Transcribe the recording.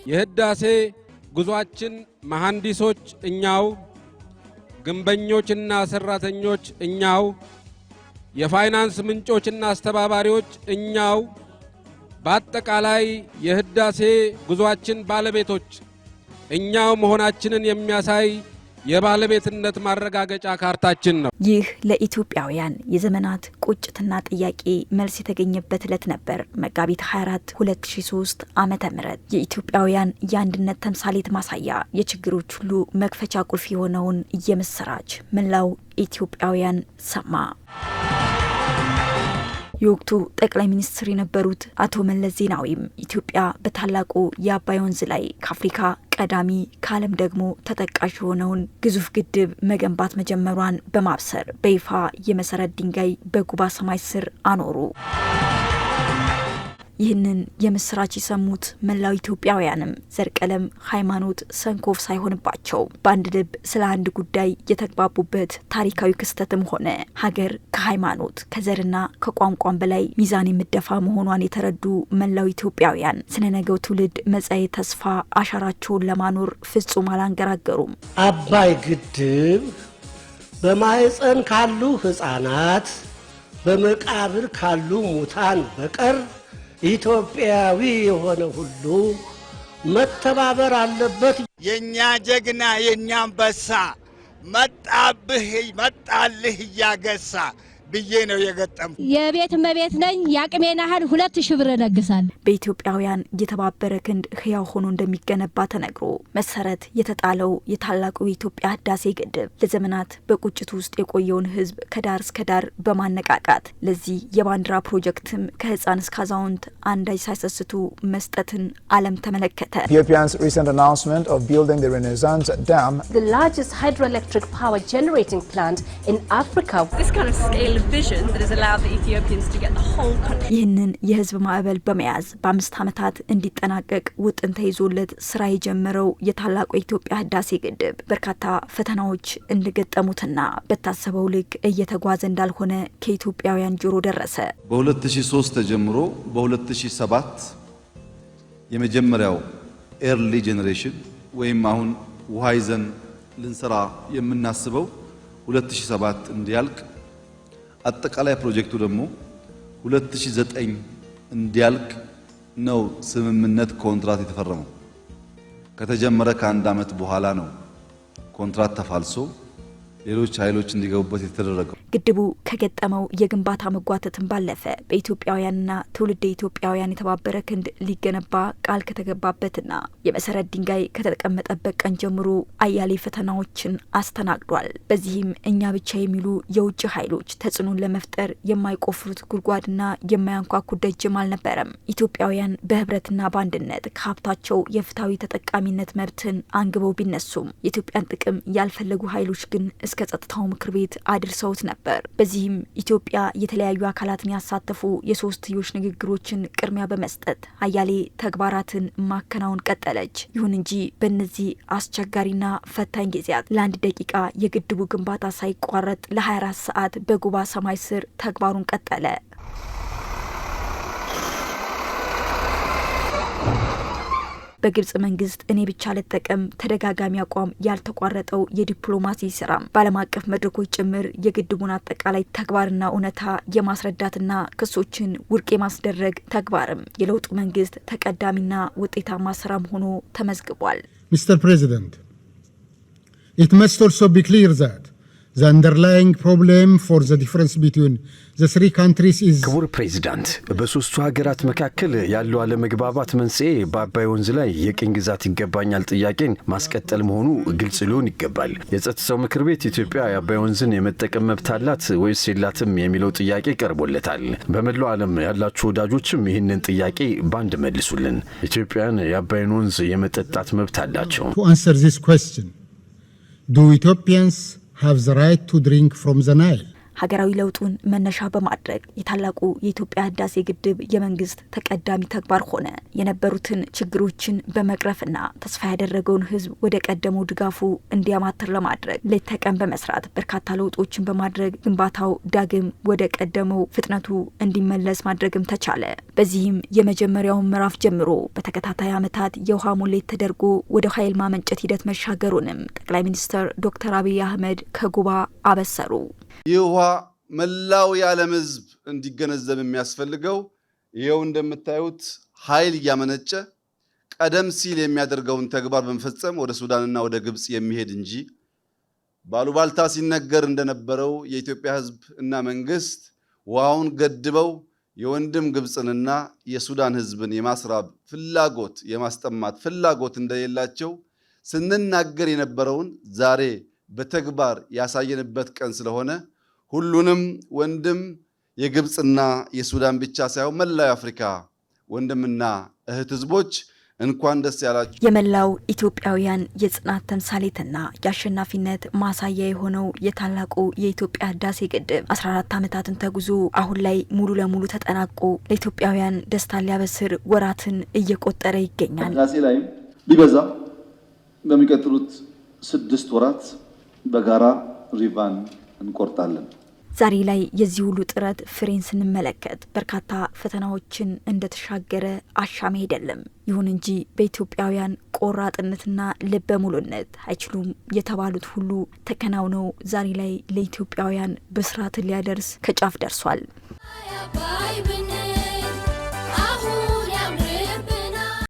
የህዳሴ ጉዟችን መሐንዲሶች እኛው፣ ግንበኞችና ሰራተኞች እኛው፣ የፋይናንስ ምንጮችና አስተባባሪዎች እኛው፣ በአጠቃላይ የህዳሴ ጉዟችን ባለቤቶች እኛው መሆናችንን የሚያሳይ የባለቤትነት ማረጋገጫ ካርታችን ነው። ይህ ለኢትዮጵያውያን የዘመናት ቁጭትና ጥያቄ መልስ የተገኘበት ዕለት ነበር። መጋቢት 24 2003 ዓመተ ምህረት የኢትዮጵያውያን የአንድነት ተምሳሌት ማሳያ፣ የችግሮች ሁሉ መክፈቻ ቁልፍ የሆነውን የምስራች መላው ኢትዮጵያውያን ሰማ። የወቅቱ ጠቅላይ ሚኒስትር የነበሩት አቶ መለስ ዜናዊም ኢትዮጵያ በታላቁ የአባይ ወንዝ ላይ ከአፍሪካ ቀዳሚ ከዓለም ደግሞ ተጠቃሽ የሆነውን ግዙፍ ግድብ መገንባት መጀመሯን በማብሰር በይፋ የመሰረት ድንጋይ በጉባ ሰማይ ስር አኖሩ። ይህንን የምስራች የሰሙት መላው ኢትዮጵያውያንም ዘርቀለም ሃይማኖት ሰንኮፍ ሳይሆንባቸው በአንድ ልብ ስለ አንድ ጉዳይ የተግባቡበት ታሪካዊ ክስተትም ሆነ ሀገር ከሃይማኖት ከዘርና ከቋንቋም በላይ ሚዛን የምደፋ መሆኗን የተረዱ መላው ኢትዮጵያውያን ስለ ነገው ትውልድ መጻኤ ተስፋ አሻራቸውን ለማኖር ፍጹም አላንገራገሩም። አባይ ግድብ በማህፀን ካሉ ህፃናት በመቃብር ካሉ ሙታን በቀር ኢትዮጵያዊ የሆነ ሁሉ መተባበር አለበት። የኛ ጀግና የኛ አንበሳ መጣብህ መጣልህ ያገሳ ብዬ ነው የገጠም። የቤት መቤት ነኝ ያቅሜና ሀል 2000 ብር ነግሳል። በኢትዮጵያውያን የተባበረ ክንድ ህያው ሆኖ እንደሚገነባ ተነግሮ መሰረት የተጣለው የታላቁ የኢትዮጵያ ህዳሴ ግድብ ለዘመናት በቁጭት ውስጥ የቆየውን ህዝብ ከዳር እስከ ዳር በማነቃቃት ለዚህ የባንዲራ ፕሮጀክትም ከህፃን እስከ አዛውንት አንዳች ሳይሰስቱ መስጠትን ዓለም ተመለከተ። Ethiopia's recent announcement of building the Renaissance Dam, the largest hydroelectric power generating plant in Africa. This kind of scale vision that has allowed the Ethiopians to get the whole country. ይህንን የህዝብ ማዕበል በመያዝ በ5 ዓመታት እንዲጠናቀቅ ውጥን ተይዞለት ስራ የጀመረው የታላቁ የኢትዮጵያ ህዳሴ ግድብ በርካታ ፈተናዎች እንደገጠሙትና በታሰበው ልክ እየተጓዘ እንዳልሆነ ከኢትዮጵያውያን ጆሮ ደረሰ። በ2003 ተጀምሮ በ2007 የመጀመሪያው ኤርሊ ጄኔሬሽን ወይም አሁን ውሃ ይዘን ልንሰራ የምናስበው 2007 እንዲያልቅ አጠቃላይ ፕሮጀክቱ ደግሞ 2009 እንዲያልቅ ነው ስምምነት ኮንትራት የተፈረመው። ከተጀመረ ከአንድ ዓመት በኋላ ነው ኮንትራት ተፋልሶ ሌሎች ኃይሎች እንዲገቡበት የተደረገው። ግድቡ ከገጠመው የግንባታ መጓተትን ባለፈ በኢትዮጵያውያንና ትውልደ ኢትዮጵያውያን የተባበረ ክንድ ሊገነባ ቃል ከተገባበትና የመሰረት ድንጋይ ከተቀመጠበት ቀን ጀምሮ አያሌ ፈተናዎችን አስተናግዷል። በዚህም እኛ ብቻ የሚሉ የውጭ ኃይሎች ተጽዕኖን ለመፍጠር የማይቆፍሩት ጉድጓድና የማያንኳኩት ደጅም አልነበረም። ኢትዮጵያውያን በህብረትና በአንድነት ከሀብታቸው የፍትሃዊ ተጠቃሚነት መብትን አንግበው ቢነሱም የኢትዮጵያን ጥቅም ያልፈለጉ ኃይሎች ግን እስከ ጸጥታው ምክር ቤት አድርሰውት ነበር። በዚህም ኢትዮጵያ የተለያዩ አካላትን ያሳተፉ የሶስትዮሽ ንግግሮችን ቅድሚያ በመስጠት አያሌ ተግባራትን ማከናወን ቀጠለች። ይሁን እንጂ በእነዚህ አስቸጋሪና ፈታኝ ጊዜያት ለአንድ ደቂቃ የግድቡ ግንባታ ሳይቋረጥ ለ24 ሰዓት በጉባ ሰማይ ስር ተግባሩን ቀጠለ። በግብጽ መንግስት እኔ ብቻ ልጠቀም ተደጋጋሚ አቋም ያልተቋረጠው የዲፕሎማሲ ስራ በዓለም አቀፍ መድረኮች ጭምር የግድቡን አጠቃላይ ተግባርና እውነታ የማስረዳትና ክሶችን ውድቅ የማስደረግ ተግባርም የለውጡ መንግስት ተቀዳሚና ውጤታማ ስራም ሆኖ ተመዝግቧል። Mr. President, it must also be clear that the underlying problem for the difference between the three countries is ክቡር ፕሬዚዳንት፣ በሶስቱ ሀገራት መካከል ያለው አለመግባባት መንስኤ በአባይ ወንዝ ላይ የቅኝ ግዛት ይገባኛል ጥያቄን ማስቀጠል መሆኑ ግልጽ ሊሆን ይገባል። የጸጥታው ምክር ቤት ኢትዮጵያ የአባይ ወንዝን የመጠቀም መብት አላት ወይስ የላትም የሚለው ጥያቄ ቀርቦለታል። በመላው ዓለም ያላችሁ ወዳጆችም ይህንን ጥያቄ ባንድ መልሱልን። ኢትዮጵያን የአባይን ወንዝ የመጠጣት መብት አላቸው። To answer this question, do Ethiopians have the right to drink from the Nile? ሀገራዊ ለውጡን መነሻ በማድረግ የታላቁ የኢትዮጵያ ህዳሴ ግድብ የመንግስት ተቀዳሚ ተግባር ሆነ የነበሩትን ችግሮችን በመቅረፍና ተስፋ ያደረገውን ህዝብ ወደ ቀደመው ድጋፉ እንዲያማትር ለማድረግ ሌት ተቀን በመስራት በርካታ ለውጦችን በማድረግ ግንባታው ዳግም ወደ ቀደመው ፍጥነቱ እንዲመለስ ማድረግም ተቻለ። በዚህም የመጀመሪያውን ምዕራፍ ጀምሮ በተከታታይ ዓመታት የውሃ ሙሌት ተደርጎ ወደ ኃይል ማመንጨት ሂደት መሻገሩንም ጠቅላይ ሚኒስትር ዶክተር አብይ አህመድ ከጉባ አበሰሩ። ይህ ውሃ መላው የዓለም ህዝብ እንዲገነዘብ የሚያስፈልገው ይኸው እንደምታዩት ኃይል እያመነጨ ቀደም ሲል የሚያደርገውን ተግባር በመፈጸም ወደ ሱዳንና ወደ ግብጽ የሚሄድ እንጂ ባሉባልታ ሲነገር እንደነበረው የኢትዮጵያ ህዝብ እና መንግስት ውሃውን ገድበው የወንድም ግብጽንና የሱዳን ህዝብን የማስራብ ፍላጎት የማስጠማት ፍላጎት እንደሌላቸው ስንናገር የነበረውን ዛሬ በተግባር ያሳየንበት ቀን ስለሆነ ሁሉንም ወንድም የግብጽና የሱዳን ብቻ ሳይሆን መላው አፍሪካ ወንድምና እህት ህዝቦች እንኳን ደስ ያላችሁ። የመላው ኢትዮጵያውያን የጽናት ተምሳሌትና የአሸናፊነት ማሳያ የሆነው የታላቁ የኢትዮጵያ ህዳሴ ግድብ 14 ዓመታትን ተጉዞ አሁን ላይ ሙሉ ለሙሉ ተጠናቆ ለኢትዮጵያውያን ደስታ ሊያበስር ወራትን እየቆጠረ ይገኛል። ህዳሴ ላይ ቢበዛ በሚቀጥሉት 6 ወራት በጋራ ሪቫን እንቆርጣለን። ዛሬ ላይ የዚህ ሁሉ ጥረት ፍሬን ስንመለከት በርካታ ፈተናዎችን እንደተሻገረ አሻሚ አይደለም። ይሁን እንጂ በኢትዮጵያውያን ቆራጥነትና ልበ ሙሉነት አይችሉም የተባሉት ሁሉ ተከናውነው ዛሬ ላይ ለኢትዮጵያውያን ብስራትን ሊያደርስ ከጫፍ ደርሷል።